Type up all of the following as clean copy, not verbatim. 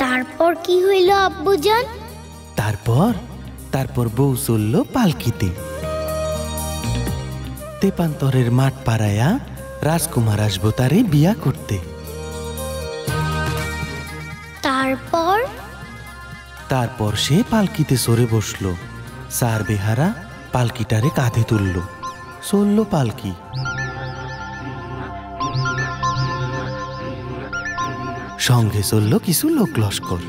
তারপর কি হইল আব্বুজান? তারপর বউ চলল পালকিতে। তেপান্তরের মাঠ পাড়ায়া রাজকুমার আসবো তারে বিয়া করতে। তারপর সে পালকিতে সরে বসলো। সার বেহারা পালকিটারে কাঁধে তুলল, চলল পালকি। সঙ্গে চলল কিছু লোক লস্কর।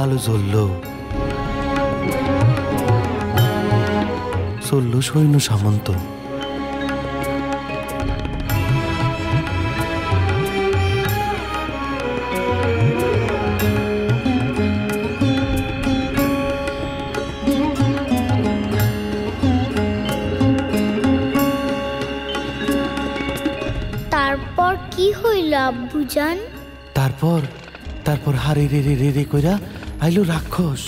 আলো জ্বলল, চলল সৈন্য সামন্ত। তারপর কি হইল আব্বুজান? তারপর হারে রে রে রে রে কইরা আইলো রাক্ষস।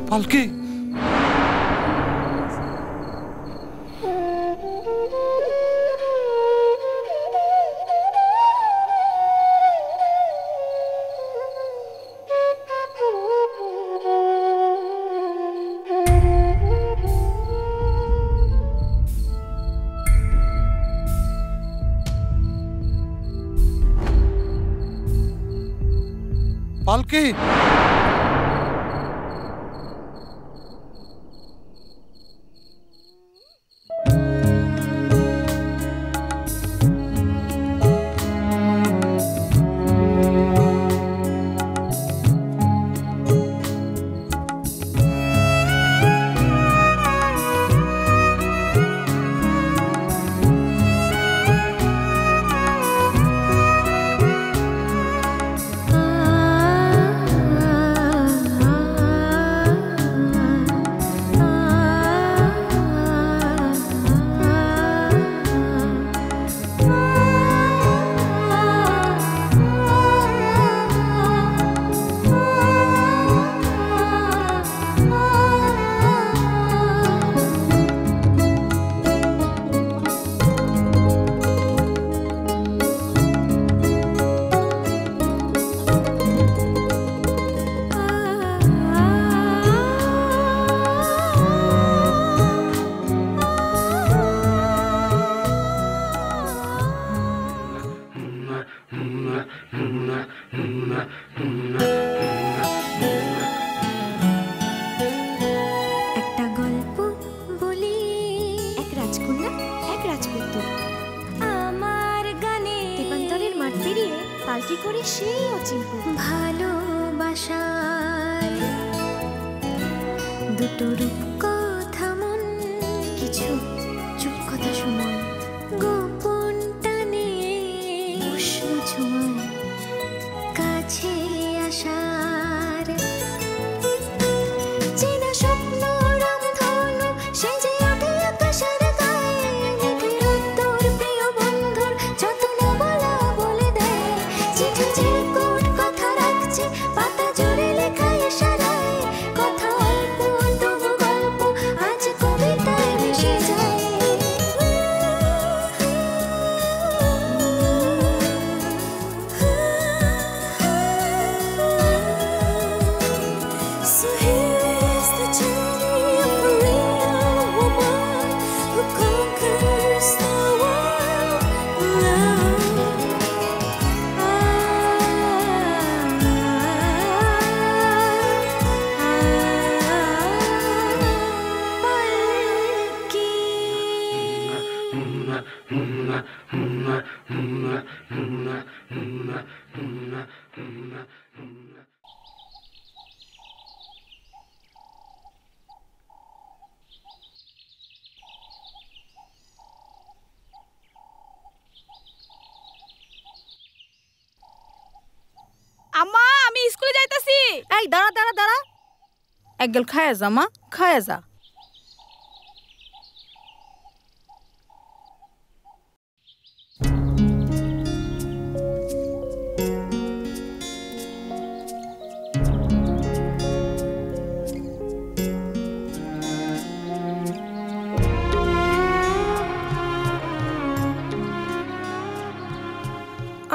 পালকি পালকি একটা গল্প বলি, এক রাজকন্যা এক রাজপুত্র। আমার গানে তেপান্তরের মাঠ পেরিয়ে পাল্টি করে সেই অচিন্ত ভালোবাসার দুটো রূপ কথা মন, কিছু চুপ কথা সময়, গোপন টানে উষ্ণ ছোঁয়ায় কাছে আসার চেনা স্বপ্ন রংধনু সেজে ওঠে আকাশের গায়ে, মেঘের উত্তর প্রিয় বন্ধুর যত না বলা বলে দেয়, চিঠি চিরকুট কথা রাখছে পাতা জুড়ে লেখা ইশারায়, কথা অল্প তবু গল্প আজ কবিতায় মিশে যায়। So here is the journey of a real woman who conquers the world alone. আম্মা আমি স্কুলে যাইতাছি। এই দাঁড়া দাঁড়া দাঁড়া, এক গেল খায়া যা মা, খায়া যা।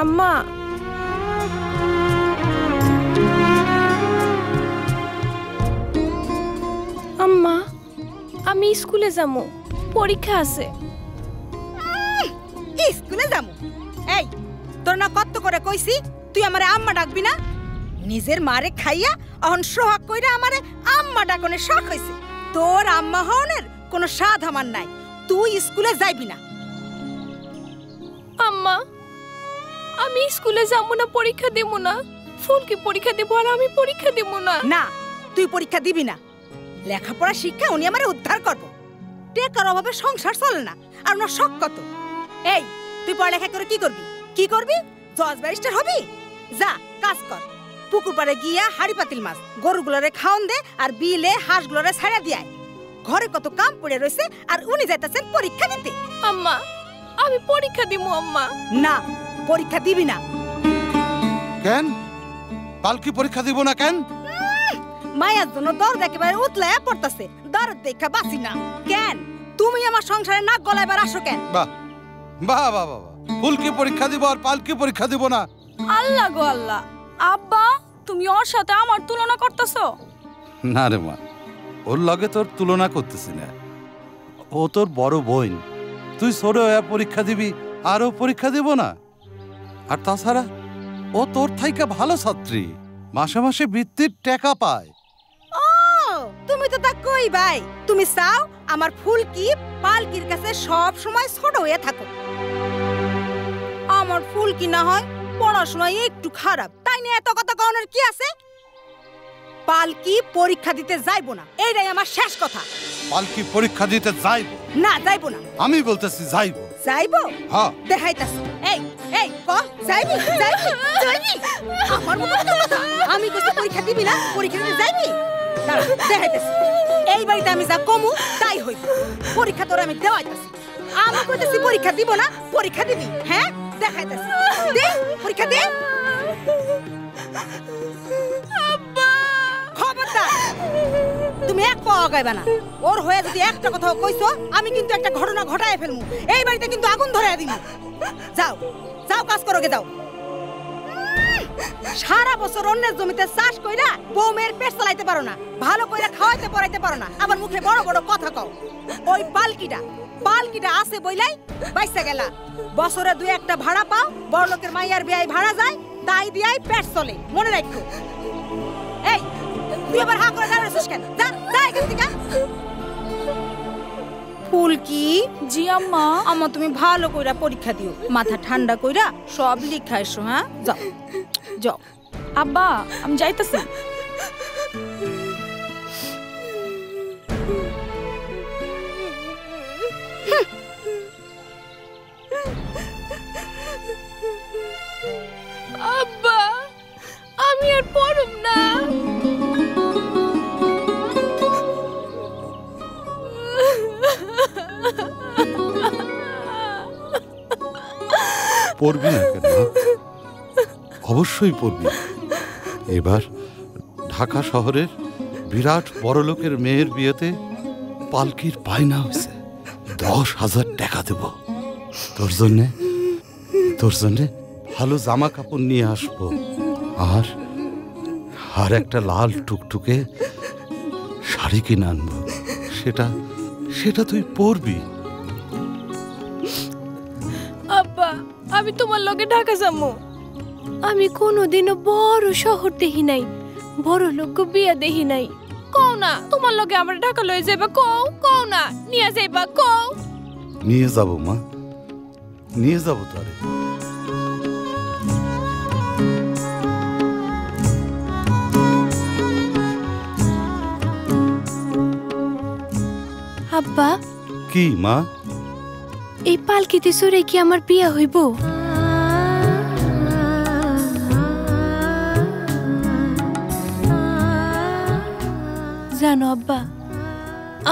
আম্মা আম্মা আমি স্কুলে যাবো, পরীক্ষা আছে। স্কুলে যাবো? এই তোর না কত করে কইছি তুই আমারে আম্মা ডাকবি না? নিজের মারে খাইয়া অহন সোহাগ কইরা আমারে আম্মা ডাকনের শখ হইছে। তোর আম্মা হওনের কোনো স্বাদ আমার নাই, তুই স্কুলে যাইবি না। আম্মা আমি স্কুলে যাবো না, পরীক্ষা দেব না। ফুলকি পরীক্ষা দেবো আর আমি পরীক্ষা দেব না। না তুই পরীক্ষা দিবি না, লেখাপড়া শিক্ষা উনি আমারে উদ্ধার করবো। টেকার অভাবে সংসার চলে না, আর ওনার শখ কত। এই তুই পড়ালেখা করে কি করবি? কি করবি? জজ ব্যারিস্টার হবি? যা কাজ কর, পুকুর পাড়ে গিয়া হাড়ি পাতিল মাছ গরুগুলোরে খাওন দে, আর বিলে হাঁসগুলোরে ছাড়া দিয়ায়। ঘরে কত কাম পড়ে রয়েছে, আর উনি যাইতেছেন পরীক্ষা দিতে। আম্মা আমি পরীক্ষা দিব। আম্মা না পরীক্ষা দিবি না। কেন পালকি পরীক্ষা দিব না কেন? মায়ার জন্য দরদ একেবারে উতলায়া পড়তাছে, দরদ দেখা বাঁচি না। কেন তুমি আমার সংসারে নাক গলাইবার আসো কেন? বাহ বাহ বাহ বাহ, ফুলকি পরীক্ষা দিব আর পালকি পরীক্ষা দিব না? আল্লাহ গো আল্লাহ, আব্বা তুমি ওর সাথে আমার তুলনা করতেছো? না রে মা, ওর লগে তোর তুলনা করতেছি না। ও তোর বড় বোন, তুই ছোট হয়ে পরীক্ষা দিবি আর ও পরীক্ষা দিব না? আর তাছাড়া ও তোর থাইকা ভালো ছাত্রী, মাসে মাসে বৃত্তির টাকা পায়। ও তুমি তো তা কই ভাই, তুমি চাও আমার ফুলকি পালকির কাছে সব সময় ছোট হয়ে থাকো। আমার ফুলকি না হয় পড়াশোনায় একটু খারাপ, তাই নিয়ে এত কথা কওনের কি আছে? পালকি পরীক্ষা দিতে যাইবো না, এইটাই আমার শেষ কথা। পালকি পরীক্ষা দিতে যাইব না যাইবো না। আমি বলতেছি যাইব। যাইবো? হ্যাঁ দেখাইতাছি। এই এই ক যাইবি যাইবি যাইবি? আমার মতো কথা। আমি কইছি পরীক্ষা দিবি না, পরীক্ষা দিতে যাইবি? দাঁড়া দেখাইতাছি। এই বাড়িতে আমি যা কমু তাই হইব। পরীক্ষা তোর আমি দেওয়াইতাছি। আমি কইতাছি পরীক্ষা দিব না, পরীক্ষা দিবি। হ্যাঁ দেখাইতাছি, দে পরীক্ষা দে। আব্বা খবরদার তুমি এক পা আগাইবা না। ওর হয়ে যদি একটা কথা কইছো, আমি কিন্তু একটা ঘটনা ঘটায় ফেলমু। এই বাড়িতে কিন্তু আগুন ধরে দিই। যাও যাও কাজ করো গে, যাও। সারা বছর অন্যের জমিতে চাষ কইরা বউমের পেট চালাইতে পারো না, ভালো কইরা খাওয়াইতে পড়াইতে পারো না, আবার মুখে বড় বড় কথা কও। ওই পালকিটা আছে বইলাই বাইসা গেলা। বছরে দুই একটা ভাড়া পাও, বড় লোকের মাইয়ার বিয়ায় ভাড়া যায়, তাই দিয়াই পেট চলে, মনে রাখো। এই তুই আবার হা করে দাঁড়াছিস কেন? যা যা এখান থেকে। ফুলকি, জি আম্মা। আম্মা তুমি ভালো কইরা পরীক্ষা দিও, মাথা ঠান্ডা কইরা সব লিখা এসো। হ্যাঁ, যাও যাও। আব্বা আমি যাইতাছি। আব্বা আমি আর পড়ব না। পড়বি না কেন? অবশ্যই পড়বি। এবার ঢাকা শহরের বিরাট বড়লোকের মেয়ের বিয়েতে পালকির বায়না হয়েছে, 10,000 টাকা দেব। তোর জন্যে ভালো জামা কাপড় নিয়ে আসবো, আর একটা লাল টুকটুকে শাড়ি কিনে আনবো। সেটা তুই পরবি। আব্বা আমি তোমার লগে ঢাকা যাবো। আমি কোনোদিনও বড় শহর দেখি নাই, বড় লোক বিয়া দেখি নাই। কও না তোমার লগে আমরা ঢাকা লয়ে যাইবা। কও না নিয়ে যাইবা। নিয়ে যাব মা, নিয়ে যাব তোরে। আব্বা কি মা? এই পালকিতে চড়ে কি আমার বিয়া হইব? জানো আব্বা,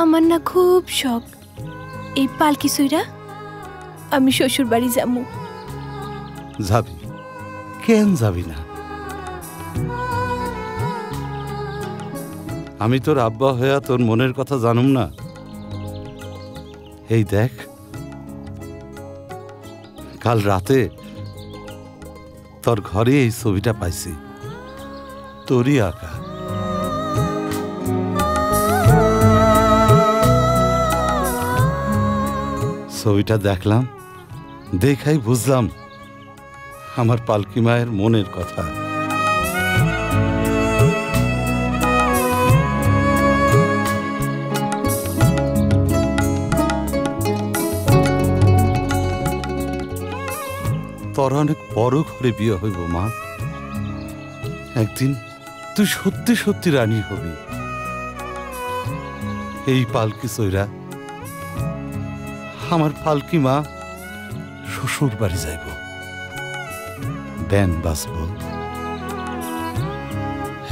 আমার না খুব শখ এই পালকি চড়া আমি শ্বশুর বাড়ি যাবো। যাবি? কেন যাবি না? আমি তোর আব্বা হইয়া তোর মনের কথা জানুম না? এই দেখ, কাল রাতে তোর ঘরে এই ছবিটা পাইছি, তোরই আঁকা। ছবিটা দেখলাম, দেখাই বুঝলাম আমার পালকি মায়ের মনের কথা। তোর অনেক বড় ঘরে বিয়ে হইব মা। একদিন তুই সত্যি সত্যি রানী হবি। এই পালকি চৈরা আমার পালকি মা শ্বশুর বাড়ি যাইব, ব্যান্ড বাজব,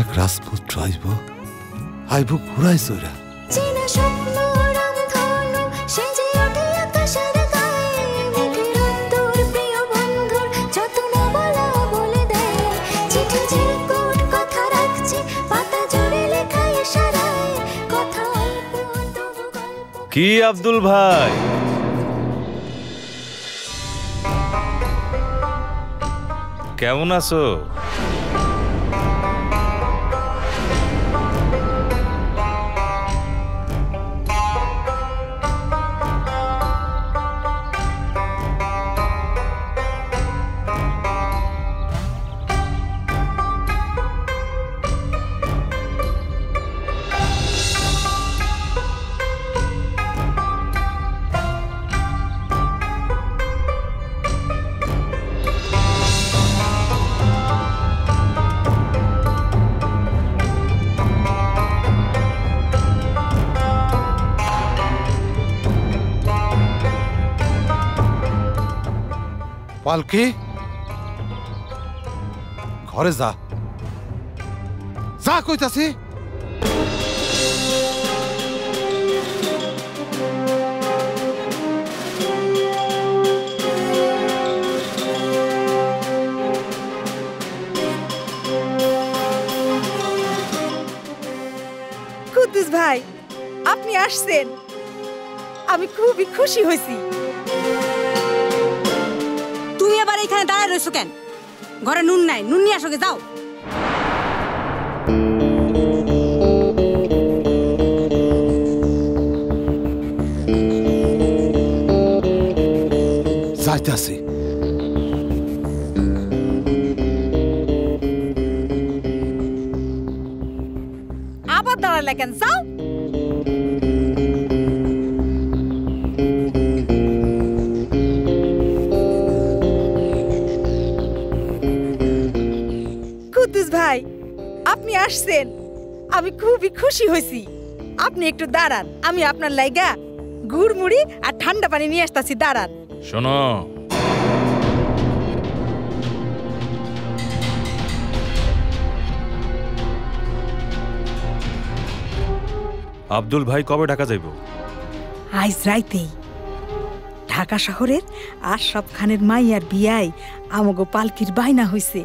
এক রাজপুত্র আইব ঘুরাই চৈরা। চেনা স্বপ্ন রংধনু সেজে ওঠে আকাশের গায়ে, মেঘের উত্তর প্রিয় বন্ধুর যত না বলা বলে দেয়। চিঠি চিরকুট কথা রাখছে, পাতা জুড়ে লেখা ইশারায়, কথা অল্প তবু গল্প। কি আব্দুল ভাই, কেমন আছো? পালকি, ঘরে যা, যা কইতাছি। কুদ্দুস ভাই, আপনি আসছেন, আমি খুবই খুশি হয়েছি। তুমি আবার এখানে দাঁড়ায় রয়েছো কেন? ঘরে নুন নাই, নুন নিয়ে আসো গে, যাও। যাইতাছি। দাঁড়ালে কেন, যাও। কুদ্দুস ভাই, আপনি আসছেন, আমি খুবই খুশি হয়েছি। আপনি একটু দাঁড়ান, আমি আপনার লাইগা গুড় মুড়ি আর ঠান্ডা পানি নিয়ে আসতেছি, দাঁড়ান। শোনো, আব্দুল ভাই কবে ঢাকা যাইব? আজ রাইতেই। ঢাকা শহরের আশরাফ খানের মাইয়ার বিয়ায় আমগো পালকির বাইনা হইছে।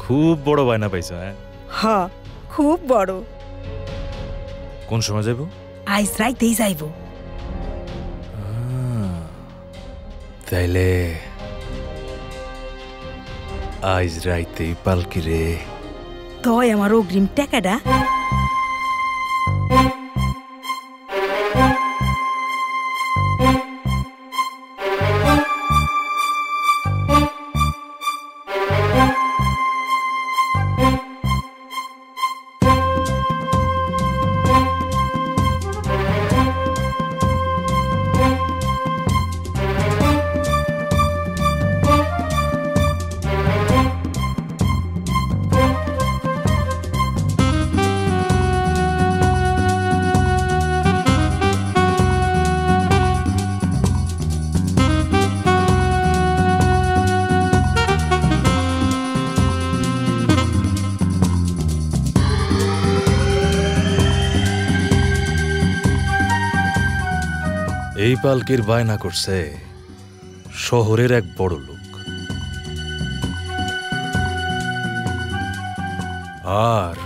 খুব বড় বায়না পাইছো। হ, খুব বড়। কোন সময় যাইব? আজ রাইতেই যাইব। তাইলে আজ রাইতেই পালকি রে। তয় আমার অগ্রিম টাকাটা এই পালকির বায়না করছে শহরের এক বড় লোক, আর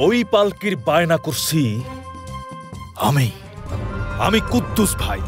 ওই পালকির বায়না করছি আমি কুদ্দুস ভাই।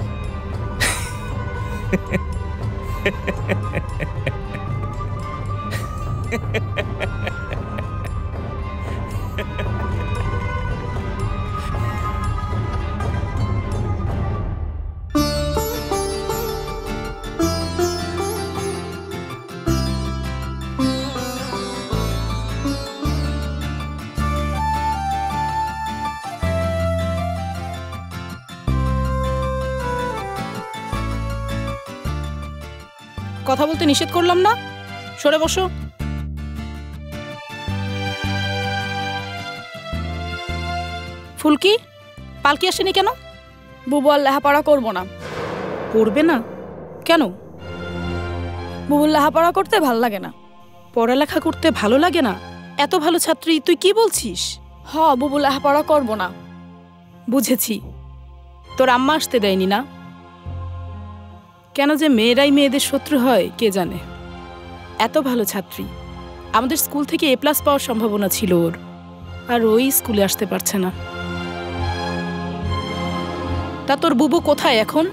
কথা বলতে নিষেধ করলাম না? সরে বসো। ফুলকি, পালকি আসেনি কেন? বুবু আর লেখাপড়া করবো না। পড়বে না কেন? বুবুর লেখাপড়া করতে ভাল লাগে না। পড়ালেখা করতে ভালো লাগে না? এত ভালো ছাত্রী, তুই কি বলছিস? হ, বুবু লেখাপড়া করবো না। বুঝেছি, তোর আম্মা আসতে দেয়নি না? কেন যে মেয়েরাই মেয়েদের শত্রু হয় কে জানে। এত ভালো ছাত্রী, আমাদের স্কুল থেকে A+ পাওয়ার সম্ভাবনা ছিল ওর, আর ওই স্কুলে আসতে পারছে না। তা তোর বুবু কোথায় এখন?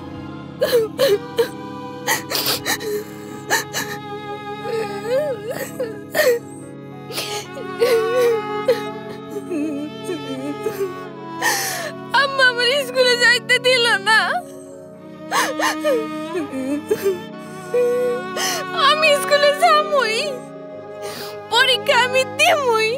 আম্মা আমার স্কুলে যাইতে দিল না। আমি স্কুলে যামই, পরীক্ষা আমি দিমই।